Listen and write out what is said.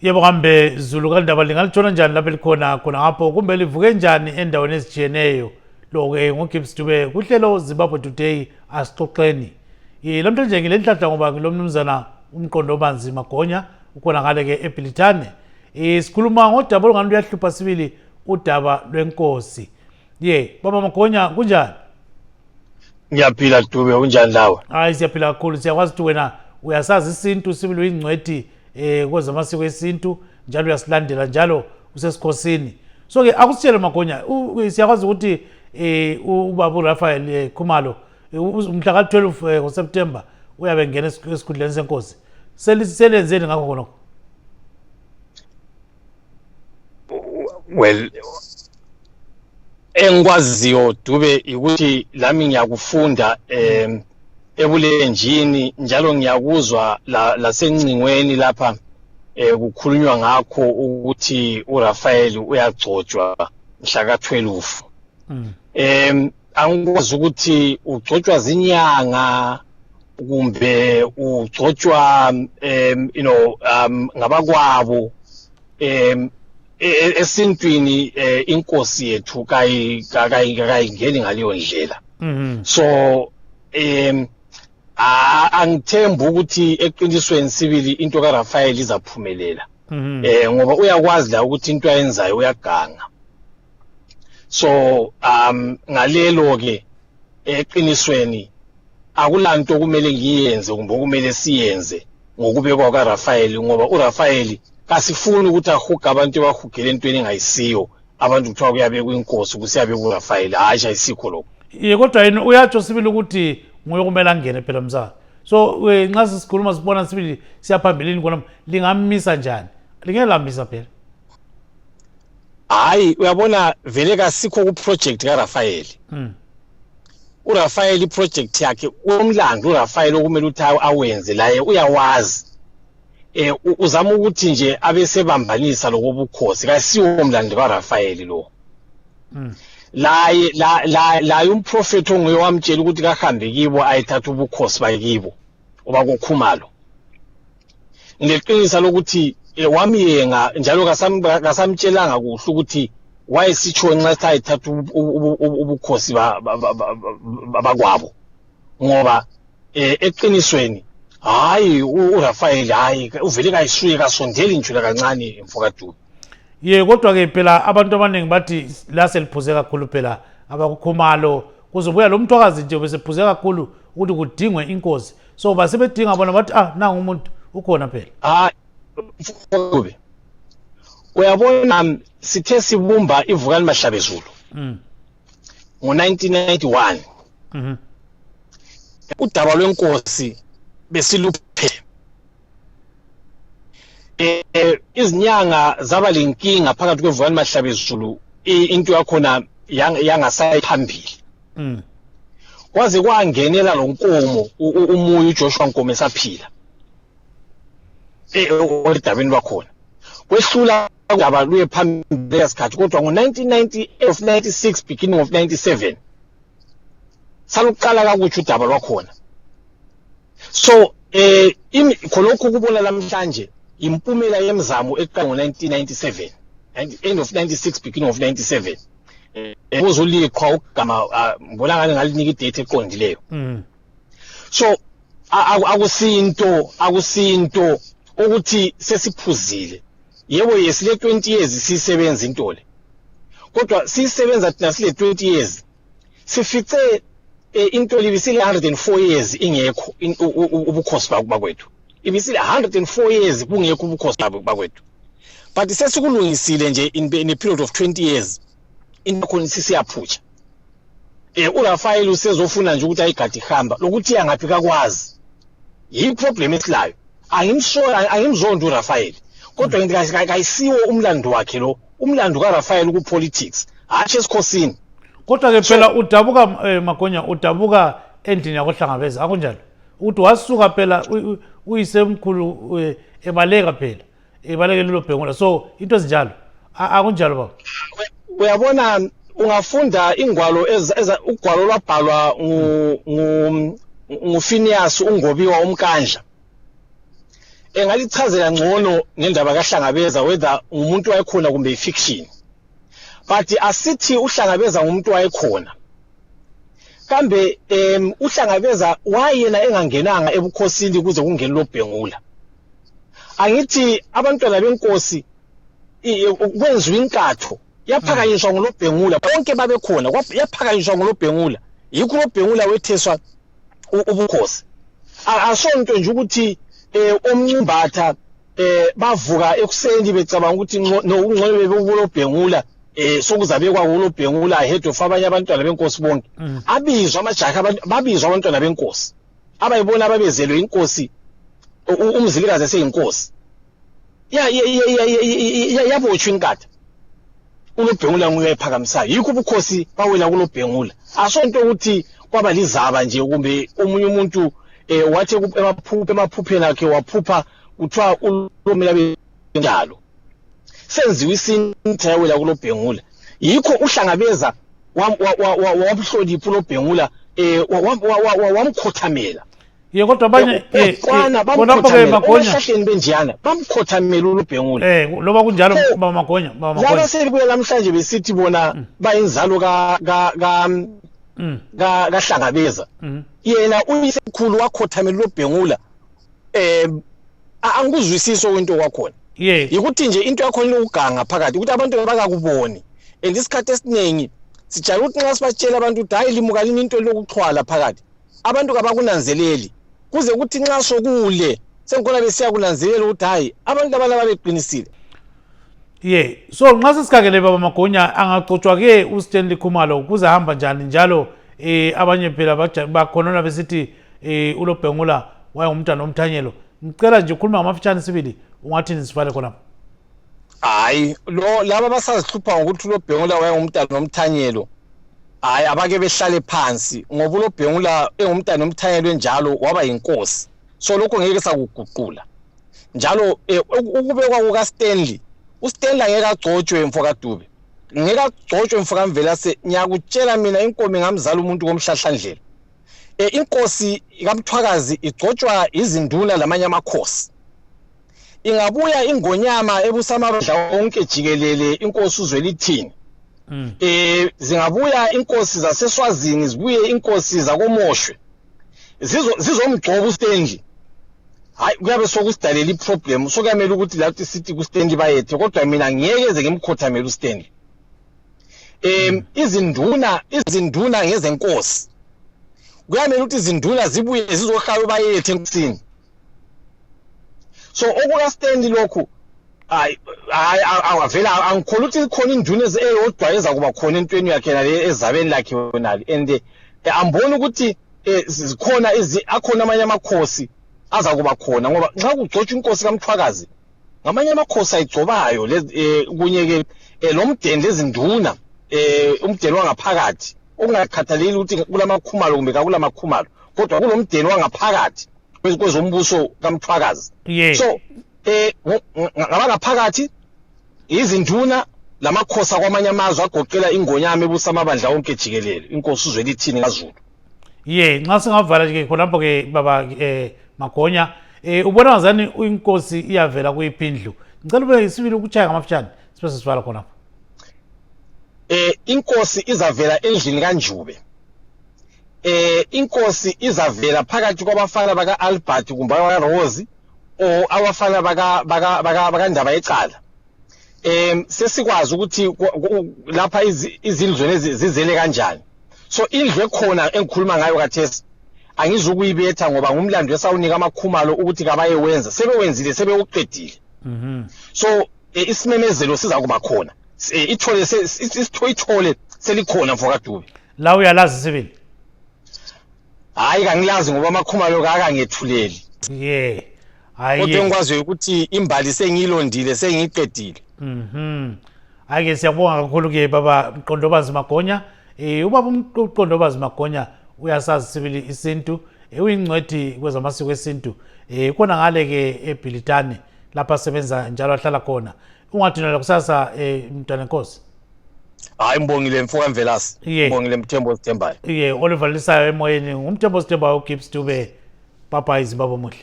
Yebo kambe Zulu kaNdaba lingalitshona njani lapha likhona khona ngapho kumbe livuke njani endaweni ezijiyeneyo lo ke ngoGibbs Dube kuhlelo Zimbabwe Today asixoxeni lamhlanje ngilenhlanhla ngoba ngilomnumzana Mqondobanzi Magonya ukhona ngale ke eBilitane sikhuluma ngodaba olungani luyahlupha sibili udaba lwenkosi baba Magonya kunjani? Ngiyaphila Dube unjani lawe? Hayi siyaphila kakhulu siyakwazi ukuthi wena uyasazi isintu sibili uyingcwethi kwezamasiko esintu njalo uyasilandela njalo usesikhosini so ke akusitshele Magonya siyakwazi ukuthi ubaba uRaphael Khumalo umhla ka-12 ngoSeptember uyabe ngena esikhundleni senkosi selenzeni ngakho khonokho? Well, engikwaziyo Dube ukuthi lami ngiyakufunda ebulenjini njalo ngiyakuzwa lasengcingweni lapha kukhulunywa ngakho ukuthi uRaphael uyagcotshwa mhla ka-12. Angikwazi ukuthi ugcotshwa zinyanga kumbe ugcotshwa ngabakwabo esintwini inkosi yethu kayingeni ngaleyo ndlela. So angithemba ukuthi eqinisweni sibili into kaRaphael izaphumelela ngoba uyakwazi la ukuthi into ayenzayo uyaganga. So ngalelo ke eqinisweni akulanto kumele ngiyenze kumbe kumele siyenze ngokubekwa kaRaphael ngoba uRaphael kasifuni ukuthi ahuga abantu bahugele entweni engayisiyo abantu kuthiwa kuyabekwa inkosi kusiyabekwa uRaphael hayi ayisikho lokho. Kodwa yini uyatsho sibili ukuthi nguye kumele angene phela msana so nxa sisikhuluma sibona sibili siyaphambilini kona lingamisa njani lingeke lamisa phela? Hayi uyabona vele kasikho ku project kaRaphael. uRaphael iproject yakhe umlando uRaphael okumele uthi awenze laye uyawazi. Uzama ukuthi nje abesebambanisa lokubukhosi kasiwo umlando kaRaphael lo. La umprofeti onguye wamtshela ukuthi kahambe kibo ayithatha ubukhosi bakibo obakoKhumalo. Ngileqinisa lokuthi wamiyenga njalo kasamtshelanga kuhle ukuthi wayesitsho nxa ayithatha ubukhosi bakwabo ngoba eqinisweni hayi uRaphael hayi uvele kayisuye kasondeli njula kancane mfokadulu. Kodwa ke phela abantu abaningi bathi la seliphuze kakhulu phela abakuKhumalo kuzobuya lo mthwakazi nje besephuze kakhulu ukuthi kudingwe inkosi so basebedinga bona bathi nangu umuntu ukhona phela. Mfokadulu uyabona sithe sibumba ivukani mahlabezulu ngo1991 udaba lwenkosi besiluphe izinyanga zaba lenkinga phakathi kwevukani mahlabezulu into yakhona yangasayi phambili kwaze kwangenela lo Nkomo umuyi uJoshua Nkomo esaphila odabeni lwakhona kwehlula udaba luye phambili lesikhathi kodwa ngo1998 of 96 beginning of 97 saluqala kakuthi udaba lwakhona. So khonokho kubona namhlanje impumela yemzamo eqala ngo1997 and end of 96 beginning of 97 kuzolikwa ugama ngibona ngani ngalinika idate eqondileyo. So akusinto ukuthi sesiphuzile yebo yesile 20 years sisebenza into le kodwa sisebenza thina sile 20 years sifice into libisile 104 years ingekho ubukhosi bakwethu ibisile 104 years kungekho ubukhosi bakwethu but sesikulungisile nje in a period of 20 years into khona sisiyaphutsha. uRaphael usezofuna nje ukuthi ayigadi ihamba lokuthi yangapi kakwazi yiproblem esilayo angimzondo uRaphael kodwa into kayisiwo umlando wakhe lo umlando kaRaphael ku politics hathi esikhosini. Kodwa ke phela udabuka Magonya udabuka endini yakohlangabeza akunjalo ukuthi wasuka phela uyisemkhulu ebaleka phela ebalekela lo bhengola so into ezinjalo akunjalo baba? Uyabona ungafunda ingwalo ugwalo lwabhalwa nguFinias uNgobiwa umkandla engalichazela ngcono ngendaba kaHlangabeza whether umuntu wayekhona kumbe ifiction. But asithi uHlangabeza ngumuntu wayekhona. Kambe uHlangabeza wayena engangenanga ebukhosini kuze kungene loBhengula. Angithi abantwana benkosi kwenziwa inkatho yaphakanyiswa nguloBhengula bonke babekhona yaphakanyiswa nguloBhengula yikho loBhengula wetheswa ubukhosi. Asonto nje ukuthi omncumbatha bavuka ekuseni becabanga ukuthi nokungcwele bebuloBhengula sokuzabekwa kuloBhengula ahead of abanye abantwana benkosi bonke. Abizwa amajaha babizwa abantwana benkosi abayibona babezelwe inkosi umzilikazi eseyinkosi yabotshwa inkatha uloBhengula nguye ephakamisayo yikho ubukhosi bawela kuloBhengula. Asonto ukuthi kwaba lizaba nje kumbe omunye umuntu wathi emaphupheni akhe waphupha kuthiwa ulomela benjalo senziwe isintha yawela kuloBhengula yikho uHlangabeza wamhlonipha uloBhengula wamkhothamela. Ye kodwa abanye bonapho Magonya ehlahleni benjiyana bamkhothamela uloBhengula loba kunjalo baba Magonya laba sebuye namhlanje besithi bona bayinzalo kaHlangabeza yena uyisekhulu wakhothamela uloBhengula. Angikuzwisisi into kwakhona yikuthi nje into yakho inuganga phakathi ukuthi abantu bakakuboni and isikhathi esiningi sijala ukuthi nxa sibatshela abantu ukuthi hayi limuka lini into lokuxhwala phakathi abantu kabakunanzeleli kuze ukuthi nxa sokule sengikhona besiya kunanzelela ukuthi hayi abantu abalaba beqinisile. So nxa sesikhangele baba Magonya angacotshwa ke uStanley Khumalo kuze hamba njani njalo abanye phela bakhonona besithi uloBhengula wayengumntwana omthanyelo. Ngicela nje ukhuluma ngamafitshane sibili ungathini sivale khona. Hayi lo laba basazihlupha ngokuthi uloBhengula wayengumntwana omthanyelo hayi abake behlale phansi ngoba uloBhengula engumntwana omthanyelo njalo waba yinkosi. So lokho ngeke sakuguqula njalo ukubekwa kukaStanley uStanley angeke agcotshwe mfokadube ngeke agcotshwe mfokamvelase ngiyakutshela mina inkomo ngamzala umuntu komhlahlandlela. Inkosi kaMthwakazi igcotshwa izinduna lamanye amakhosi. Ingabuya ingonyama ebusamabandla onke jikelele inkosi uzwelithini. Zingabuya inkosi zaseSwazini zibuye inkosi zakoMoshwe zizomgcoba uStanley. Hayi kuyabe sokusidalela iproblem sokuyamela ukuthi lathi sithi kuStanley bayethe kodwa mina ngiyekeze ngimkhothamela uStanley. Izinduna ngezenkosi kuyamela ukuthi izinduna zibuye zizohlaba bayethe enkosini. So okukaStanley lokhu hayi awavela angikholwa ukuthi khona induna eyodwa ezakuba khona entweni yakhe nale ezabeni lakhe yonali and ambona ukuthi zikhona akhona amanye amakhosi azakuba khona ngoba nxa kugcotshwa inkosi kaMthwakazi ngamanye amakhosi ayigcobayo kunye ke lo mdeni lezinduna umdeni wangaphakathi okungakhathaleli ukuthi kulamakhumalo kumbe kakulamakhumalo kodwa kulomdeni wangaphakathi kwezombuso kaMthwakazi. So ngabangaphakathi izinduna lamakhosi akwamanye amazwe agoqela ingonyama ebusamabandla onke jikelele inkosi uzwelithini kaZulu. Nxa singavala nje khonapho ke baba Magonya ubona ngazani inkosi iyavela kuyiphindlu. Ngicela ube isibili ukuchaya ngamafitshane sibese sivala khonapho. Inkosi izavela endlini kaNjube. Inkosi izavela phakathi kwabafana baka Albert kumbe bakaRose o abafana baka Ndaba ecala. Sesikwazi ukuthi lapha izindlu zizele kanjani. So indlu ekhona engikhuluma ngayo kathesi angizukuyibetha ngoba ngumlando esawunika amakhumalo ukuthi kabaye wenza sebewenzile sebewuqedile. So isimemezelo siza kuba khona ithole selikhona mfokadube. La uyalazi sibili. Hayi kangilazi ngoba amakhumalo akangethuleli. Hayi kodwa ngikwazi ukuthi imbali sengilondile sengiqedile. Hayi siyabonga kakhulu ke baba Mqondobanzi Magonya. Ubaba uMqondobanzi Magonya uyasazi sibili isintu uyingcwethi kwezamasiko esintu khona ngale ke eBhilitane lapha sebenza njalo ahlala khona. Ungathina kusasa mntwana Nkosi. Hayi mbongile mfokamvelasi mbongile Mthembo Sithembayo. Oliver lisayo emoyeni ngumthembo Sithembayo uGibbs Dube papa iZimbabwe muhle.